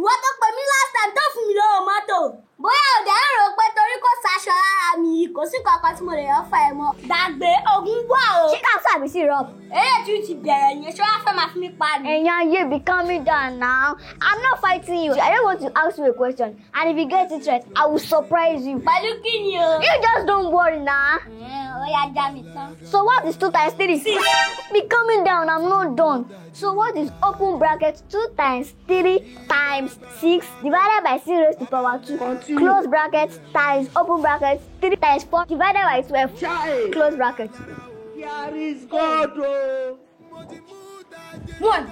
Ìwọ tó pè mí last time tó fún mi lọ́wọ́ mọ́tò. Bóyá ò dẹ̀ ń rò pé torí kò sáṣọ lára mi kò sí kankan tí mo lè yọ fà ẹ mọ́. Gbàgbé ogun wà o. Ṣé ká sàbí sí rọ? Eré tí ti bẹ̀rẹ̀ yẹn ṣé wàá fẹ́ máa fi mí pa ni. Ẹ̀yin ayé be calming down now. I'm not fighting you. I just want to ask you a question. And if you get it right, I will surprise you. Pẹ̀lú kí ni o? You just don't worry now. Ó yá já mi tán. So what is 2 times 3? 6. Be calming down, I'm not done. So what is open bracket 2 times 3 times 6 divided by 6 raised to power 2? Continue. Close bracket times open bracket 3 times 4 divided by 12. Child. Close bracket. Here is God. 1.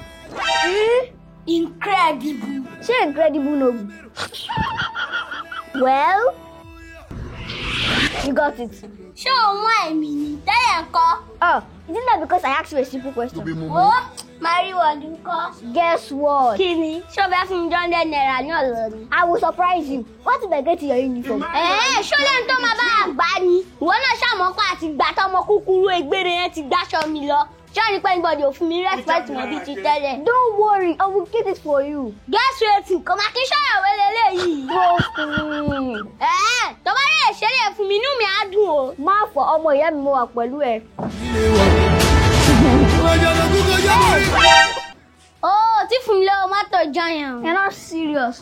Incredible. Ṣé incredible no? Well, you got it. Ṣé o mọ èmi ni tẹ́lẹ̀ ńkọ́? Oh, isn't that because I asked you a simple question? Wo Mariwood ńkọ́? Guess what? Kí ni? Ṣé o bẹ́ fún mi $100 ní ọ̀lọ́ ni? I will surprise you. What if I get your uniform? Ṣó lẹ́nu tó máa bá àgbá ni? Ìwọ náà ṣàmọ́kọ́ àti gbà tọmọ kúkúrú egbére yẹn ti gbáṣọ mi lọ. Ṣé o ní pé anybody ò fún mi respect mọ́ bíi ti tẹ́lẹ̀? Don't worry, I will get it for you. Guess wetin? Kò máa kí ṣọ̀rọ̀ wẹ́lẹ̀ léyìí. Trust me. Tó bá lè ṣe lè fún mi inú mi á dùn o. Má fọ ọmọ ìyá mi mo wà pẹ̀lú ẹ. Ó ti fún mi lọ́wọ́ mọ́tò jọyàn. You're not serious.